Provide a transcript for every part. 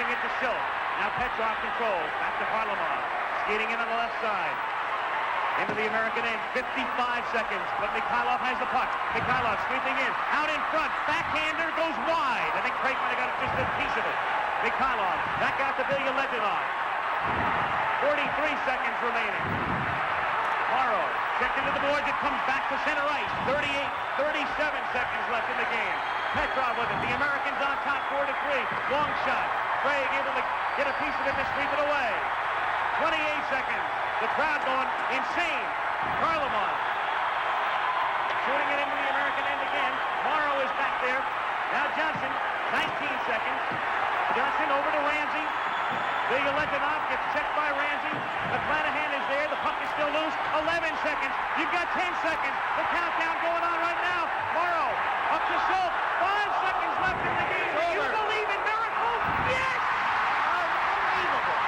It to Schultz. Now Petrov controls. Back to Varlamov. Skating in on the left side. Into the American end. 55 seconds. But Mikhailov has the puck. Mikhailov sweeping in. Out in front. Backhander goes wide. I think Craig might have got just a piece of it. Mikhailov. Back out to Ilya Letinov. 43 seconds remaining. Morrow. Checked into the boards. It comes back to center ice. 37 seconds left in the game. Petrov with it. The Americans on top 4-3. Long shot. Craig able to get a piece of it to sweep it away. 28 seconds. The crowd going insane. Varlamov shooting it into the American end again. Morrow is back there. Now Johnson, 19 seconds. Johnson over to Ramsey. Ilya Letinov gets checked by Ramsey. McClanahan is there. The puck is still loose. 11 seconds. You've got 10 seconds. The countdown going on right now. Morrow up to Schultz. 5 seconds left in the game. Do you believe in miracles? Yes! Unbelievable.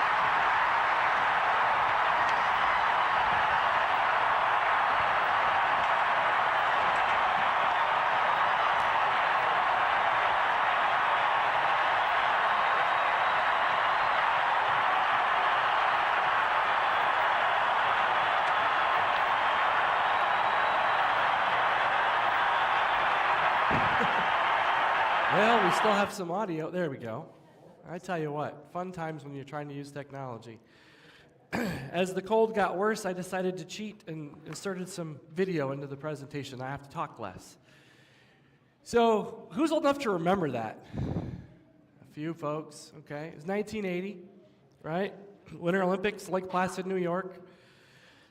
Well, we still have some audio. There we go. I tell you what, fun times when you're trying to use technology. As the cold got worse, I decided to cheat and inserted some video into the presentation. I have to talk less. So, who's old enough to remember that? A few folks, okay. It was 1980, right? Winter Olympics, Lake Placid, New York.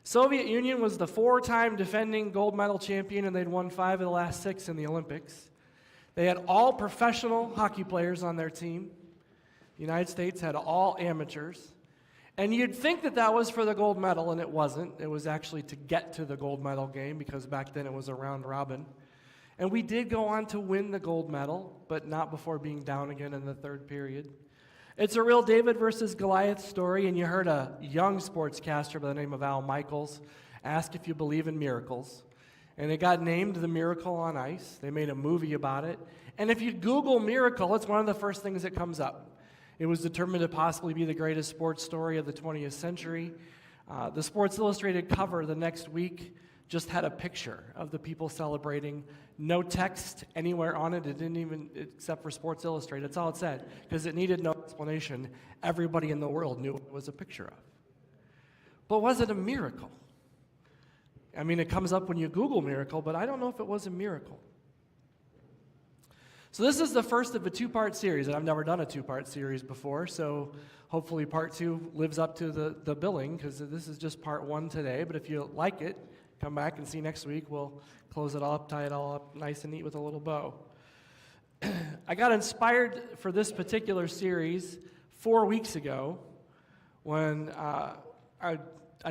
Soviet Union was the 4-time defending gold medal champion, and they'd won 5 of the last 6 in the Olympics. They had all professional hockey players on their team. The United States had all amateurs. And you'd think that that was for the gold medal, and it wasn't. It was actually to get to the gold medal game, because back then it was a round robin. And we did go on to win the gold medal, but not before being down again in the 3rd period. It's a real David versus Goliath story, and you heard a young sportscaster by the name of Al Michaels ask if you believe in miracles. And it got named The Miracle on Ice. They made a movie about it. And if you Google miracle, it's one of the first things that comes up. It was determined to possibly be the greatest sports story of the 20th century. The Sports Illustrated cover the next week just had a picture of the people celebrating. No text anywhere on it. It didn't even, except for Sports Illustrated. That's all it said, because it needed no explanation. Everybody in the world knew what it was a picture of. But was it a miracle? I mean, it comes up when you Google miracle, but I don't know if it was a miracle. So this is the first of a 2-part series, and I've never done a 2-part series before, so hopefully part 2 lives up to the billing, because this is just part 1 today. But if you like it, come back and see next week. We'll close it all up, tie it all up nice and neat with a little bow. I got inspired for this particular series 4 weeks ago when I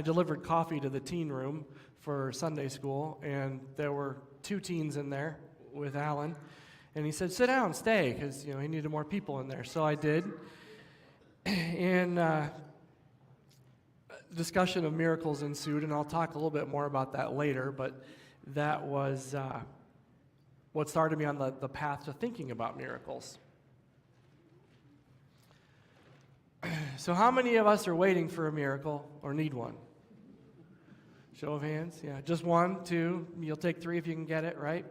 delivered coffee to the teen room for Sunday school, and there were 2 teens in there with Alan, and he said, "Sit down, stay," because he needed more people in there. So I did, and discussion of miracles ensued, and I'll talk a little bit more about that later. But that was what started me on the path to thinking about miracles. So how many of us are waiting for a miracle or need one? Show of hands. Yeah, just 1, 2. You'll take 3 if you can get it, right?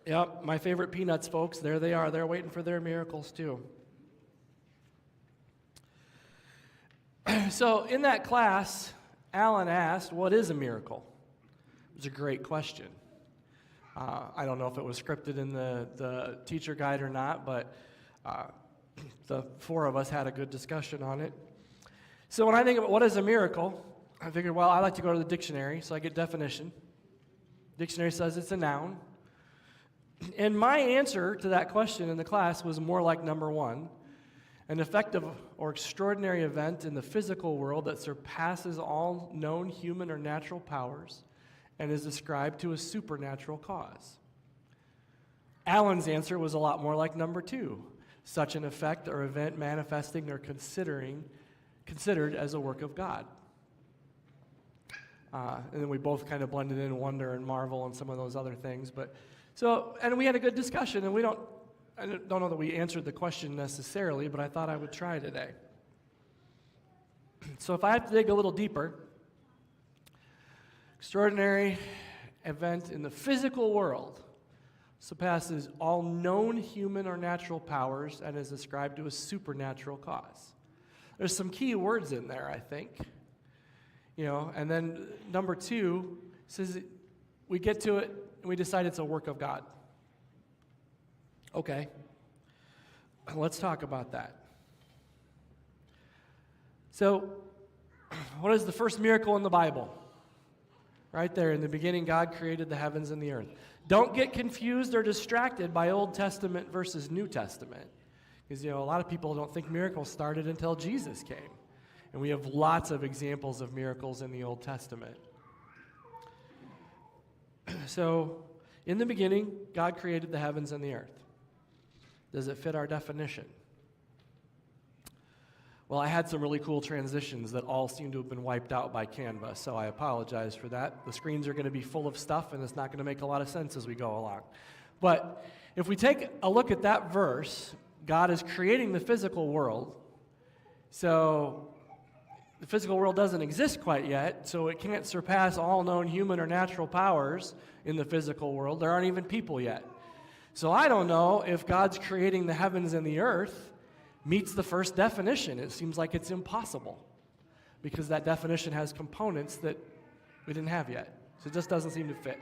Yep, my favorite peanuts, folks. There they are. They're waiting for their miracles, too. So in that class, Alan asked, what is a miracle? It was a great question. I don't know if it was scripted in the teacher guide or not, but the 4 of us had a good discussion on it. So when I think about what is a miracle, I figured, well, I like to go to the dictionary, so I get definition. Dictionary says it's a noun. And my answer to that question in the class was more like number 1, an effective or extraordinary event in the physical world that surpasses all known human or natural powers and is ascribed to a supernatural cause. Alan's answer was a lot more like number 2, such an effect or event manifesting or considered as a work of God. And then we both kind of blended in wonder and marvel and some of those other things. And we had a good discussion, and I don't know that we answered the question necessarily, but I thought I would try today. So if I have to dig a little deeper, extraordinary event in the physical world surpasses all known human or natural powers and is ascribed to a supernatural cause. There's some key words in there, I think. And then number 2 says we get to it and we decide it's a work of God. Okay, let's talk about that. So, what is the first miracle in the Bible? Right there, in the beginning, God created the heavens and the earth. Don't get confused or distracted by Old Testament versus New Testament. Because, a lot of people don't think miracles started until Jesus came. And we have lots of examples of miracles in the Old Testament. So, in the beginning, God created the heavens and the earth. Does it fit our definition? Well, I had some really cool transitions that all seem to have been wiped out by Canva, so I apologize for that. The screens are going to be full of stuff, and it's not going to make a lot of sense as we go along. But if we take a look at that verse, God is creating the physical world. So the physical world doesn't exist quite yet, so it can't surpass all known human or natural powers in the physical world. There aren't even people yet. So I don't know if God's creating the heavens and the earth meets the first definition. It seems like it's impossible because that definition has components that we didn't have yet. So it just doesn't seem to fit.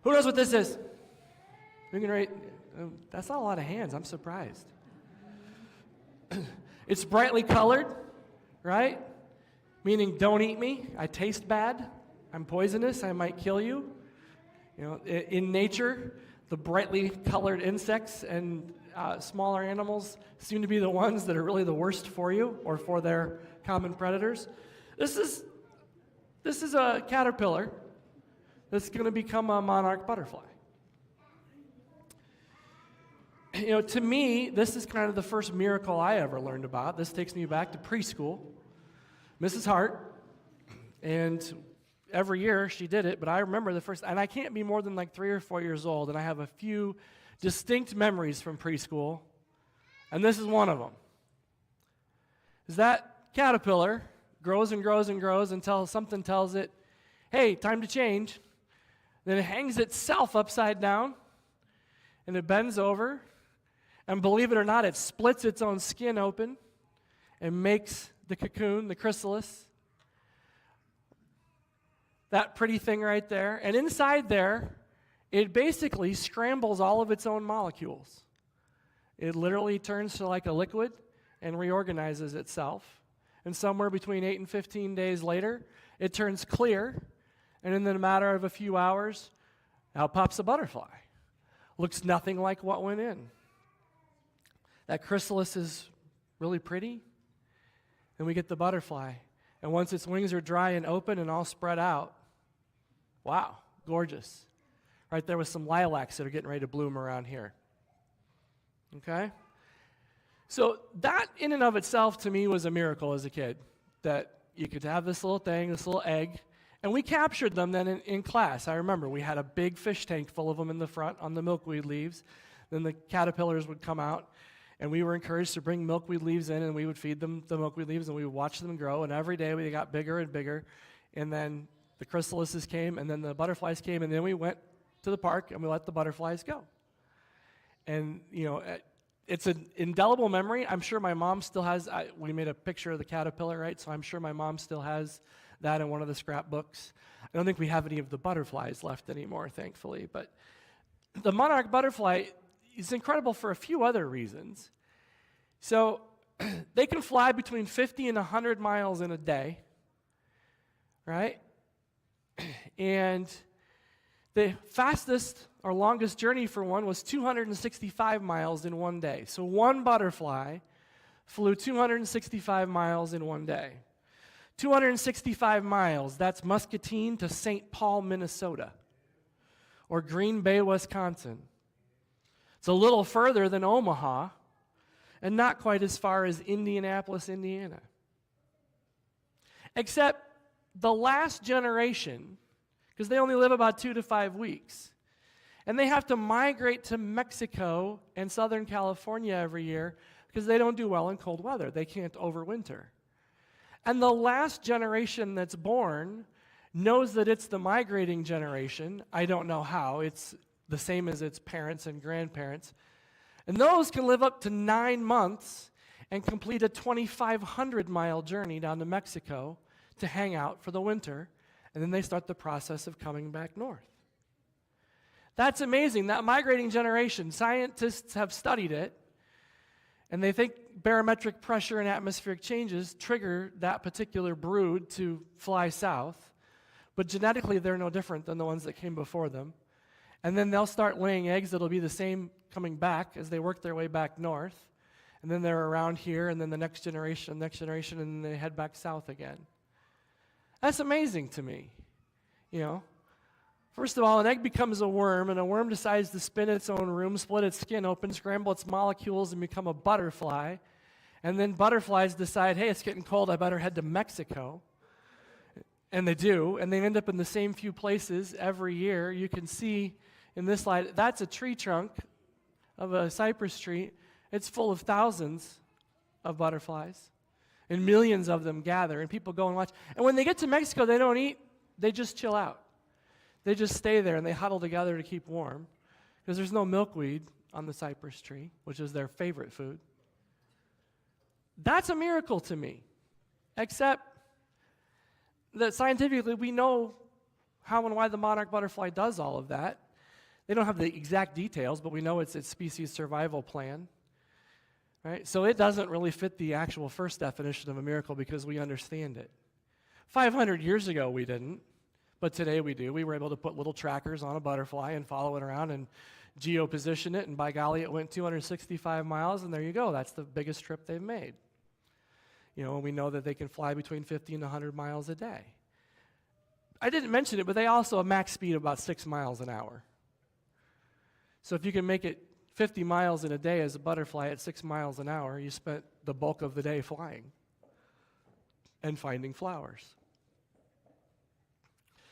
Who knows what this is? We can rate. That's not a lot of hands. I'm surprised. It's brightly colored, right? Meaning don't eat me. I taste bad. I'm poisonous. I might kill you. In nature, the brightly colored insects and smaller animals seem to be the ones that are really the worst for you or for their common predators. This is a caterpillar that's going to become a monarch butterfly. To me, this is kind of the first miracle I ever learned about. This takes me back to preschool. Mrs. Hart, and every year she did it, but I remember the first, and I can't be more than like 3 or 4 years old, and I have a few distinct memories from preschool, and this is one of them. Is that caterpillar grows and grows and grows until something tells it, hey, time to change. Then it hangs itself upside down, and it bends over, and believe it or not, it splits its own skin open and makes the cocoon, the chrysalis. That pretty thing right there. And inside there, it basically scrambles all of its own molecules. It literally turns to like a liquid and reorganizes itself. And somewhere between 8 and 15 days later, it turns clear. And in the matter of a few hours, out pops a butterfly. Looks nothing like what went in. That chrysalis is really pretty. Then we get the butterfly. And once its wings are dry and open and all spread out, wow, gorgeous. Right there with some lilacs that are getting ready to bloom around here. Okay? So that in and of itself to me was a miracle as a kid, that you could have this little thing, this little egg, and we captured them then in class. I remember we had a big fish tank full of them in the front on the milkweed leaves. Then the caterpillars would come out, and we were encouraged to bring milkweed leaves in, and we would feed them the milkweed leaves, and we would watch them grow, and every day they got bigger and bigger, and then the chrysalises came, and then the butterflies came, and then we went to the park, and we let the butterflies go. And, it's an indelible memory. I'm sure my mom still has, we made a picture of the caterpillar, right? So I'm sure my mom still has that in one of the scrapbooks. I don't think we have any of the butterflies left anymore, thankfully. But the monarch butterfly is incredible for a few other reasons. So they can fly between 50 and 100 miles in a day, right? And the fastest or longest journey for one was 265 miles in one day. So one butterfly flew 265 miles in one day. 265 miles, that's Muscatine to St. Paul, Minnesota, or Green Bay, Wisconsin. It's a little further than Omaha, and not quite as far as Indianapolis, Indiana. Except the last generation, because they only live about 2 to 5 weeks, And they have to migrate to Mexico and Southern California every year because they don't do well in cold weather. They can't overwinter. And the last generation that's born knows that it's the migrating generation. I don't know how. It's the same as its parents and grandparents. And those can live up to 9 months and complete a 2,500-mile journey down to Mexico to hang out for the winter. And then they start the process of coming back north. That's amazing. That migrating generation, scientists have studied it, and they think barometric pressure and atmospheric changes trigger that particular brood to fly south. But genetically, they're no different than the ones that came before them. And then they'll start laying eggs that'll be the same coming back as they work their way back north. And then they're around here, and then the next generation, and then they head back south again. That's amazing to me, you know. First of all, an egg becomes a worm, and a worm decides to spin its own room, split its skin open, scramble its molecules, and become a butterfly. And then butterflies decide, hey, it's getting cold, I better head to Mexico. And they do, and they end up in the same few places every year. You can see in this slide, that's a tree trunk of a cypress tree. It's full of thousands of butterflies, and millions of them gather, and people go and watch. And when they get to Mexico, they don't eat, they just chill out. They just stay there, and they huddle together to keep warm, because there's no milkweed on the cypress tree, which is their favorite food. That's a miracle to me, except that scientifically we know how and why the monarch butterfly does all of that. They don't have the exact details, but we know it's its species survival plan. Right? So it doesn't really fit the actual first definition of a miracle because we understand it. 500 years ago we didn't, but today we do. We were able to put little trackers on a butterfly and follow it around and geoposition it, and by golly, it went 265 miles, and there you go. That's the biggest trip they've made. You know, we know that they can fly between 50 and 100 miles a day. I didn't mention it, but they also have max speed of about 6 miles an hour. So if you can make it 50 miles in a day as a butterfly at 6 miles an hour, you spent the bulk of the day flying and finding flowers.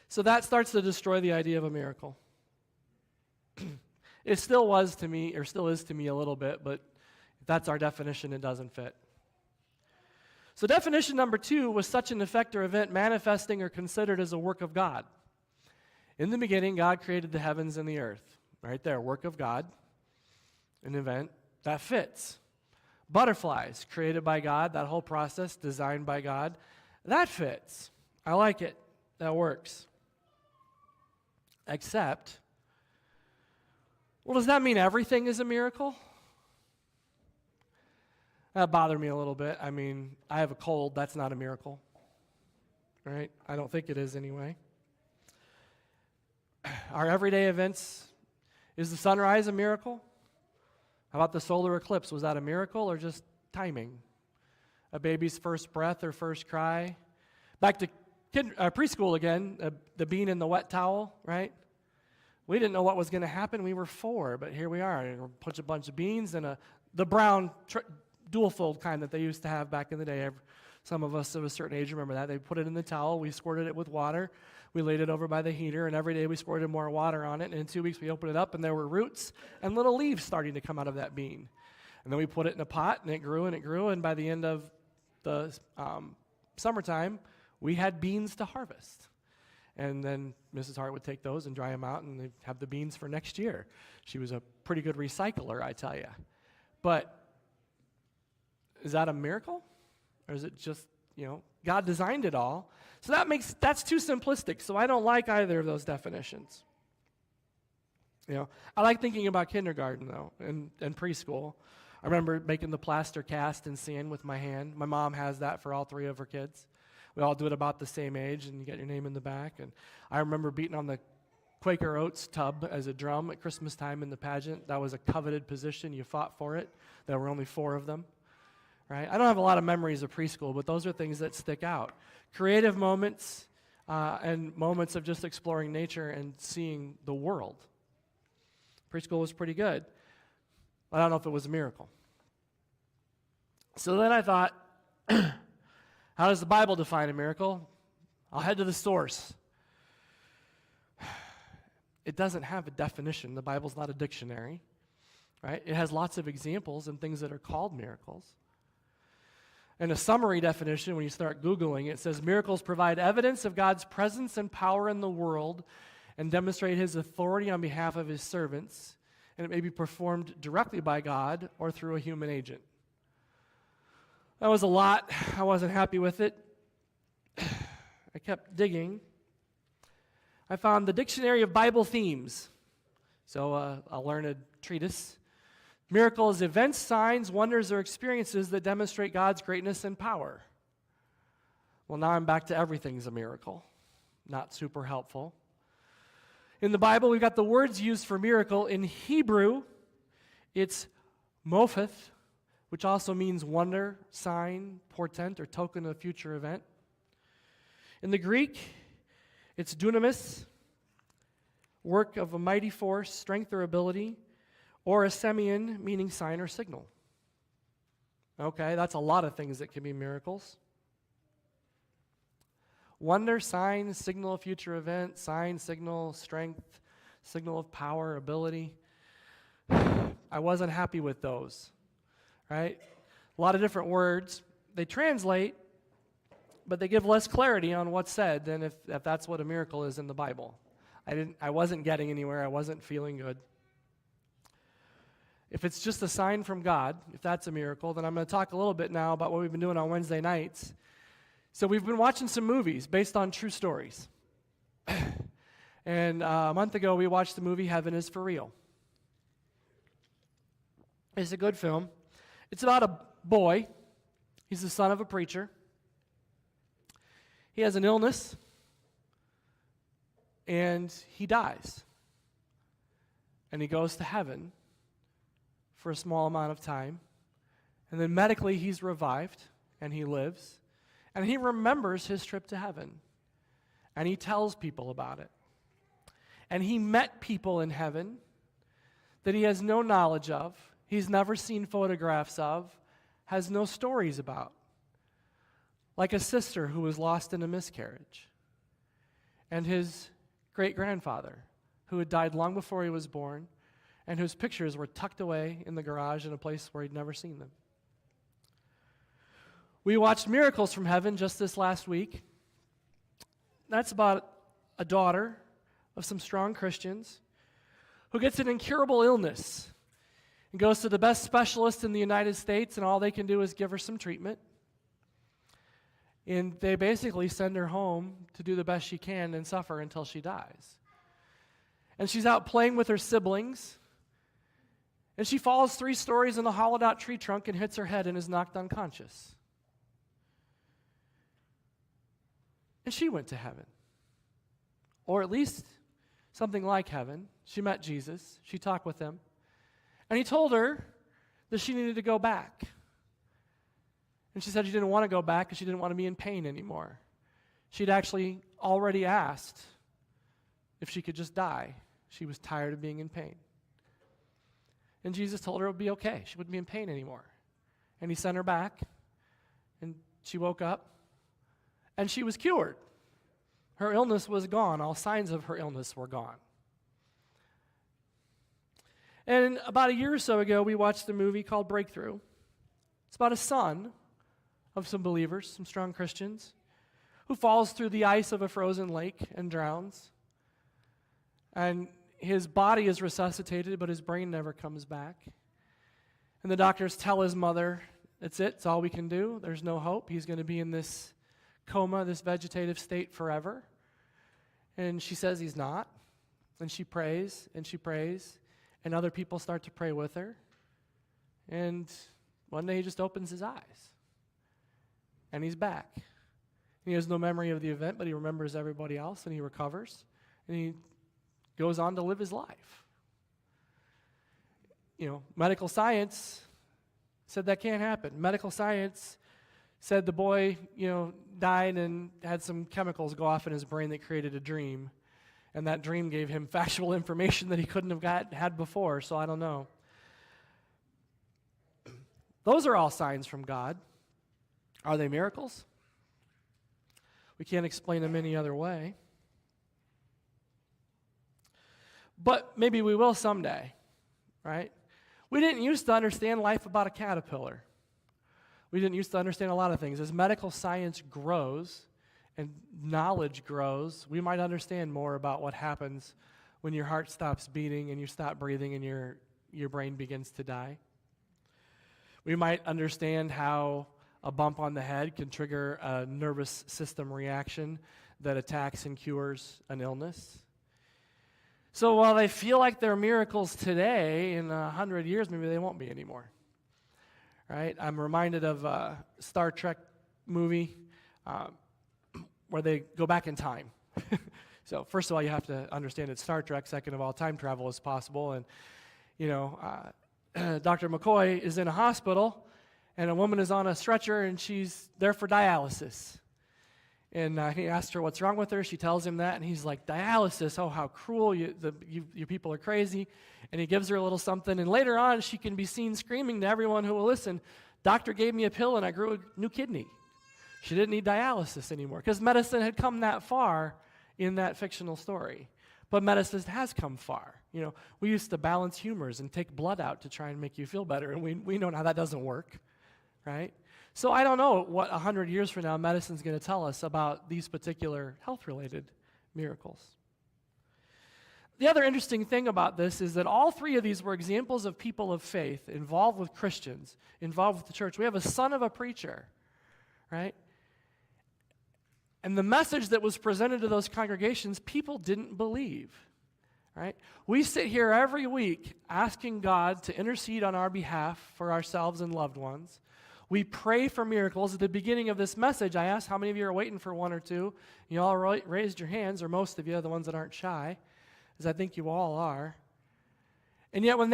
So that starts to destroy the idea of a miracle. It still was to me, or still is to me a little bit, but if that's our definition, it doesn't fit. So definition number 2 was such an effect or event manifesting or considered as a work of God. In the beginning, God created the heavens and the earth. Right there, work of God, an event that fits. Butterflies, created by God, that whole process, designed by God, that fits. I like it. That works. Except, well, does that mean everything is a miracle? That bothered me a little bit. I mean, I have a cold. That's not a miracle. Right? I don't think it is anyway. Our everyday events, is the sunrise a miracle? How about the solar eclipse? Was that a miracle or just timing? A baby's first breath or first cry? Back to preschool again, the bean in the wet towel, right? We didn't know what was going to happen. We were 4, but here we are. Put a bunch of beans and the brown dual fold kind that they used to have back in the day. Some of us of a certain age remember that. They put it in the towel. We squirted it with water. We laid it over by the heater, and every day we squirted more water on it. And in 2 weeks, we opened it up, and there were roots and little leaves starting to come out of that bean. And then we put it in a pot, and it grew, and by the end of the summertime, we had beans to harvest. And then Mrs. Hart would take those and dry them out, and they'd have the beans for next year. She was a pretty good recycler, I tell you. But is that a miracle? Or is it just, God designed it all? So that's too simplistic, so I don't like either of those definitions. I like thinking about kindergarten, though, and preschool. I remember making the plaster cast in sand with my hand. My mom has that for all 3 of her kids. We all do it about the same age, and you get your name in the back. And I remember beating on the Quaker Oats tub as a drum at Christmas time in the pageant. That was a coveted position. You fought for it. There were only 4 of them. Right? I don't have a lot of memories of preschool, but those are things that stick out. Creative moments and moments of just exploring nature and seeing the world. Preschool was pretty good. I don't know if it was a miracle. So then I thought, how does the Bible define a miracle? I'll head to the source. it doesn't have a definition. The Bible's not a dictionary, right? It has lots of examples and things that are called miracles. And a summary definition, when you start Googling, it says miracles provide evidence of God's presence and power in the world and demonstrate his authority on behalf of his servants, and it may be performed directly by God or through a human agent. That was a lot. I wasn't happy with it. I kept digging. I found the Dictionary of Bible Themes, so a learned treatise. Miracles, events, signs, wonders, or experiences that demonstrate God's greatness and power. Well, now I'm back to everything's a miracle. Not super helpful. In the Bible, we've got the words used for miracle. In Hebrew, it's mopheth, which also means wonder, sign, portent, or token of a future event. In the Greek, it's dunamis, work of a mighty force, strength or ability, or a semeion, meaning sign or signal. Okay, that's a lot of things that can be miracles. Wonder, sign, signal of future event, sign, signal, strength, signal of power, ability. I wasn't happy with those, right? A lot of different words. They translate, but they give less clarity on what's said than if that's what a miracle is in the Bible. I wasn't getting anywhere. I wasn't feeling good. If it's just a sign from God, if that's a miracle, then I'm going to talk a little bit now about what we've been doing on Wednesday nights. So we've been watching some movies based on true stories. And a month ago, we watched the movie Heaven is for Real. It's a good film. It's about a boy. He's the son of a preacher. He has an illness, and he dies. And he goes to heaven for a small amount of time. And then medically, he's revived, and he lives. And he remembers his trip to heaven. And he tells people about it. And he met people in heaven that he has no knowledge of, he's never seen photographs of, has no stories about. Like a sister who was lost in a miscarriage. And his great-grandfather, who had died long before he was born, and whose pictures were tucked away in the garage in a place where he'd never seen them. We watched Miracles from Heaven just this last week. That's about a daughter of some strong Christians who gets an incurable illness and goes to the best specialist in the United States, and all they can do is give her some treatment. And they basically send her home to do the best she can and suffer until she dies. And she's out playing with her siblings, and she falls 3 stories in a hollowed-out tree trunk and hits her head and is knocked unconscious. And she went to heaven. Or at least something like heaven. She met Jesus. She talked with him. And he told her that she needed to go back. And she said she didn't want to go back because she didn't want to be in pain anymore. She'd actually already asked if she could just die. She was tired of being in pain. And Jesus told her it would be okay. She wouldn't be in pain anymore. And he sent her back, and she woke up, and she was cured. Her illness was gone. All signs of her illness were gone. And about a year or so ago, we watched a movie called Breakthrough. It's about a son of some believers, some strong Christians, who falls through the ice of a frozen lake and drowns. And his body is resuscitated, but his brain never comes back. And the doctors tell his mother, that's it, it's all we can do. There's no hope. He's going to be in this coma, this vegetative state forever. And she says he's not. And she prays, and other people start to pray with her. And one day he just opens his eyes. And he's back. He has no memory of the event, but he remembers everybody else, and he recovers. And he goes on to live his life. You know, medical science said that can't happen. Medical science said the boy, died and had some chemicals go off in his brain that created a dream. And that dream gave him factual information that he couldn't have had before, so I don't know. Those are all signs from God. Are they miracles? We can't explain them any other way. But maybe we will someday, right? We didn't used to understand life about a caterpillar. We didn't used to understand a lot of things. As medical science grows and knowledge grows, we might understand more about what happens when your heart stops beating and you stop breathing and your brain begins to die. We might understand how a bump on the head can trigger a nervous system reaction that attacks and cures an illness. So while they feel like they're miracles today, in 100 years, maybe they won't be anymore. Right? I'm reminded of a Star Trek movie where they go back in time. So first of all, you have to understand it's Star Trek. Second of all, time travel is possible. And, Dr. McCoy is in a hospital, and a woman is on a stretcher, and she's there for dialysis. And he asked her what's wrong with her. She tells him that, and he's like, dialysis, oh, how cruel, you people are crazy. And he gives her a little something, and later on, she can be seen screaming to everyone who will listen, doctor gave me a pill, and I grew a new kidney. She didn't need dialysis anymore, because medicine had come that far in that fictional story. But medicine has come far. We used to balance humors and take blood out to try and make you feel better, and we know now that doesn't work, right? So I don't know what 100 years from now medicine's going to tell us about these particular health-related miracles. The other interesting thing about this is that all three of these were examples of people of faith involved with Christians, involved with the church. We have a son of a preacher, right? And the message that was presented to those congregations, people didn't believe, right? We sit here every week asking God to intercede on our behalf for ourselves and loved ones. We pray for miracles. At the beginning of this message, I asked how many of you are waiting for one or two. You all raised your hands, or most of you, the ones that aren't shy, as I think you all are. And yet when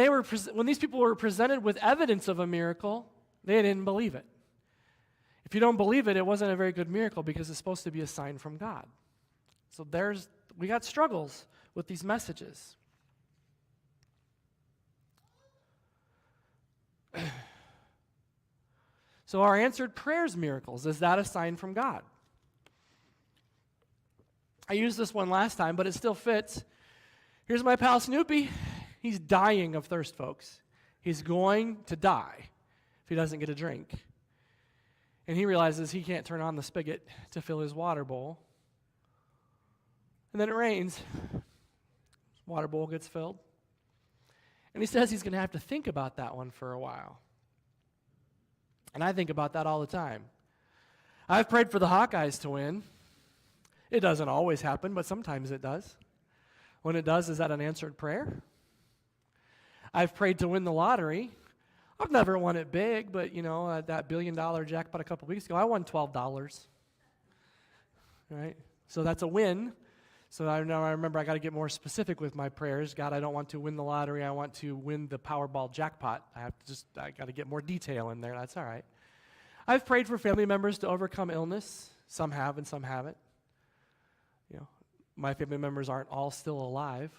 these people were presented with evidence of a miracle, they didn't believe it. If you don't believe it, it wasn't a very good miracle because it's supposed to be a sign from God. So we got struggles with these messages. So our answered prayers miracles, is that a sign from God? I used this one last time, but it still fits. Here's my pal Snoopy. He's dying of thirst, folks. He's going to die if he doesn't get a drink. And he realizes he can't turn on the spigot to fill his water bowl. And then it rains. His water bowl gets filled. And he says he's going to have to think about that one for a while. And I think about that all the time. I've prayed for the Hawkeyes to win. It doesn't always happen, but sometimes it does. When it does, is that an answered prayer? I've prayed to win the lottery. I've never won it big, but, that $1 billion jackpot a couple weeks ago, I won $12. Right? So that's a win. So I remember I got to get more specific with my prayers. God, I don't want to win the lottery. I want to win the Powerball jackpot. I got to get more detail in there. That's all right. I've prayed for family members to overcome illness. Some have and some haven't. My family members aren't all still alive.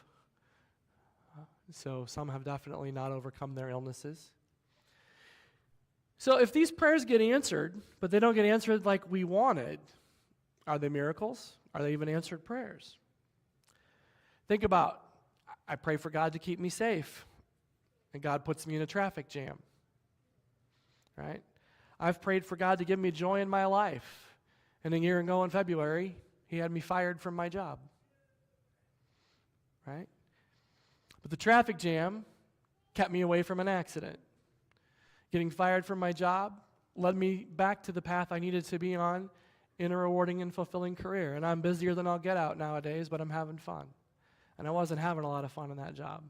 So some have definitely not overcome their illnesses. So if these prayers get answered, but they don't get answered like we wanted, are they miracles? Are they even answered prayers? Think about, I pray for God to keep me safe, and God puts me in a traffic jam, right? I've prayed for God to give me joy in my life, and a year ago in February, He had me fired from my job, right? But the traffic jam kept me away from an accident. Getting fired from my job led me back to the path I needed to be on in a rewarding and fulfilling career. And I'm busier than I'll get out nowadays, but I'm having fun. And I wasn't having a lot of fun in that job.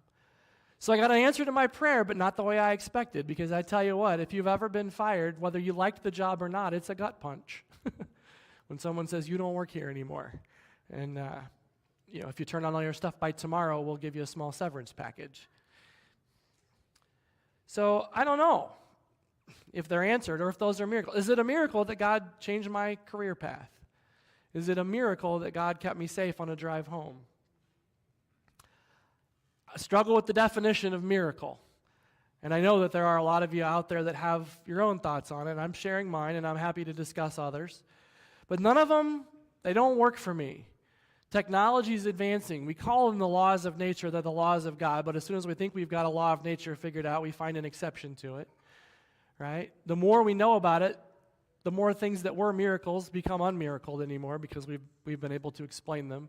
So I got an answer to my prayer, but not the way I expected, because I tell you what, if you've ever been fired, whether you liked the job or not, it's a gut punch. When someone says, you don't work here anymore. And, if you turn on all your stuff by tomorrow, we'll give you a small severance package. So I don't know if they're answered or if those are miracles. Is it a miracle that God changed my career path? Is it a miracle that God kept me safe on a drive home? I struggle with the definition of miracle. And I know that there are a lot of you out there that have your own thoughts on it. I'm sharing mine, and I'm happy to discuss others. But none of them, they don't work for me. Technology is advancing. We call them the laws of nature. They're the laws of God. But as soon as we think we've got a law of nature figured out, we find an exception to it, right? The more we know about it, the more things that were miracles become unmiracled anymore because we've been able to explain them.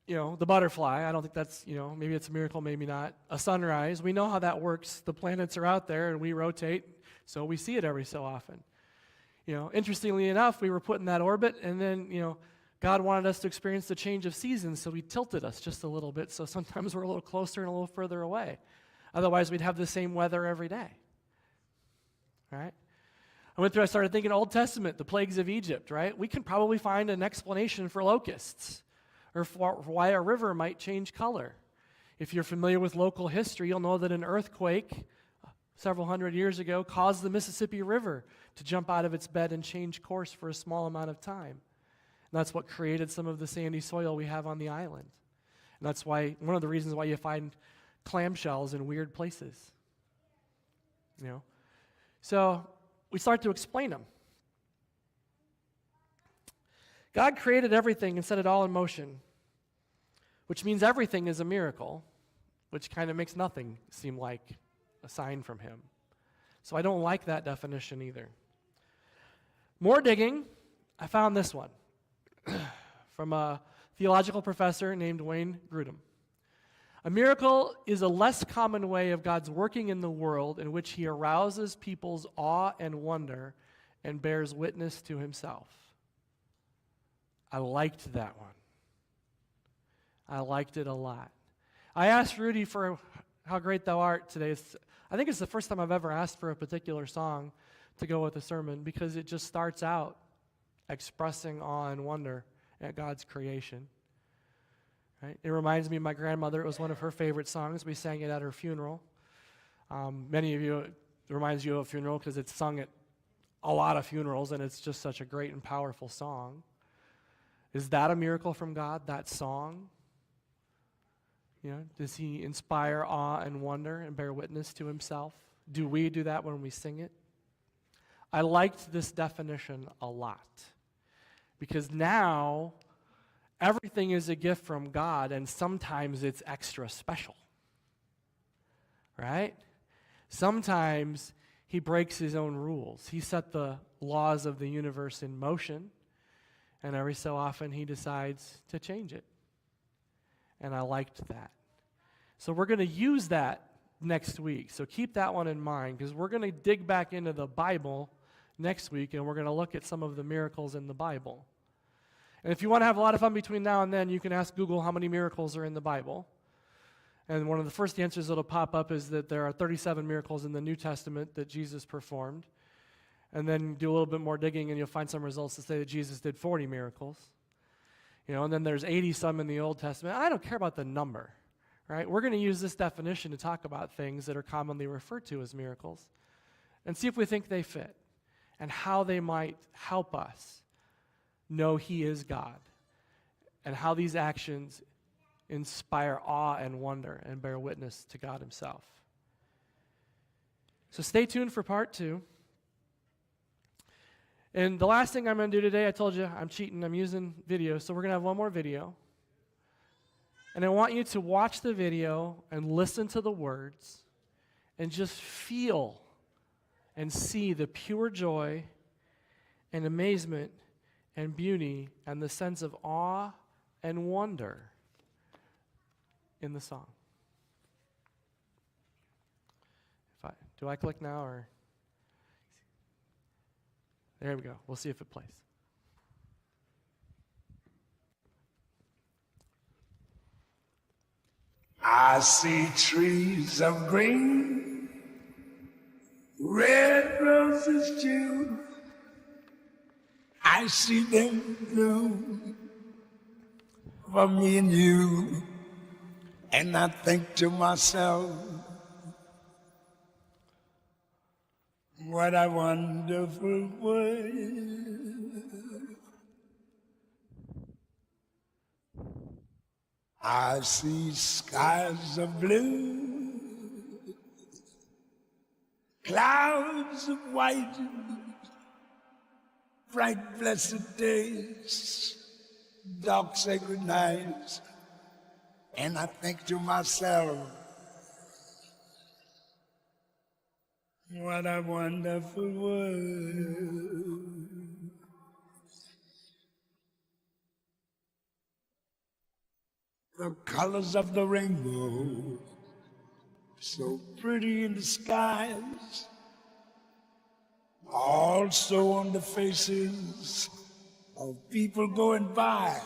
The butterfly, I don't think that's, maybe it's a miracle, maybe not. A sunrise, we know how that works. The planets are out there and we rotate, so we see it every so often. Interestingly enough, we were put in that orbit, and then, God wanted us to experience the change of seasons, so he tilted us just a little bit, so sometimes we're a little closer and a little further away. Otherwise, we'd have the same weather every day. Right? I started thinking Old Testament, the plagues of Egypt, right? We can probably find an explanation for locusts, or for why a river might change color. If you're familiar with local history, you'll know that an earthquake several hundred years ago caused the Mississippi River to jump out of its bed and change course for a small amount of time. And that's what created some of the sandy soil we have on the island. And that's one of the reasons why you find clamshells in weird places. So we start to explain them. God created everything and set it all in motion, which means everything is a miracle, which kind of makes nothing seem like a sign from him. So I don't like that definition either. More digging, I found this one from a theological professor named Wayne Grudem. A miracle is a less common way of God's working in the world in which he arouses people's awe and wonder and bears witness to himself. I liked that one. I liked it a lot. I asked Rudy for How Great Thou Art today. I think it's the first time I've ever asked for a particular song to go with a sermon because it just starts out expressing awe and wonder at God's creation. Right? It reminds me of my grandmother. It was one of her favorite songs. We sang it at her funeral. Many of you, it reminds you of a funeral because it's sung at a lot of funerals, and it's just such a great and powerful song. Is that a miracle from God, that song? Does he inspire awe and wonder and bear witness to himself? Do we do that when we sing it? I liked this definition a lot because now everything is a gift from God, and sometimes it's extra special, right? Sometimes he breaks his own rules. He set the laws of the universe in motion, and every so often he decides to change it. And I liked that. So we're going to use that next week. So keep that one in mind, because we're going to dig back into the Bible next week, and we're going to look at some of the miracles in the Bible. And if you want to have a lot of fun between now and then, you can ask Google how many miracles are in the Bible. And one of the first answers that'll pop up is that there are 37 miracles in the New Testament that Jesus performed. And then do a little bit more digging, and you'll find some results that say that Jesus did 40 miracles. And then there's 80 some in the Old Testament. I don't care about the number, right? We're going to use this definition to talk about things that are commonly referred to as miracles and see if we think they fit and how they might help us know he is God and how these actions inspire awe and wonder and bear witness to God himself. So stay tuned for part 2. And the last thing I'm going to do today, I told you I'm cheating, I'm using video, so we're going to have one more video. And I want you to watch the video and listen to the words and just feel and see the pure joy and amazement and beauty and the sense of awe and wonder in the song. Do I click now or? There we go. We'll see if it plays. I see trees of green, red roses too. I see them bloom for me and you. And I think to myself, what a wonderful world. I see skies of blue, clouds of white, bright blessed days, dark sacred nights, and I think to myself, what a wonderful world. The colors of the rainbow, so pretty in the skies, also on the faces of people going by.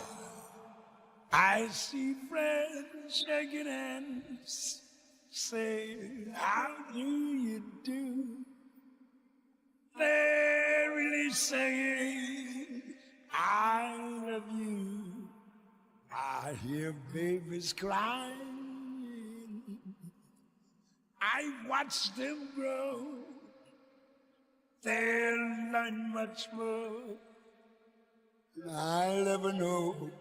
I see friends shaking hands, say, how do you do? They're really saying, I love you. I hear babies crying. I watch them grow. They'll learn much more than I'll ever know.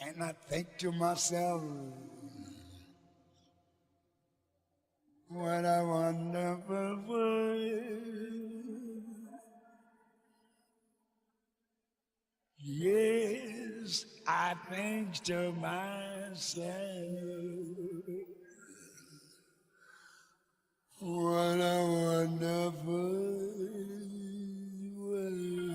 And I think to myself, what a wonderful world. Yes, I think to myself, what a wonderful world.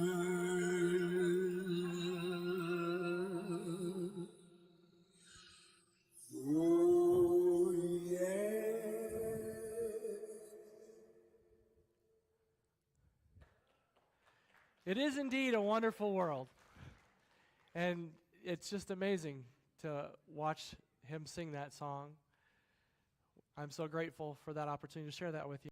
Oh, yeah. It is indeed a wonderful world. And it's just amazing to watch him sing that song. I'm so grateful for that opportunity to share that with you.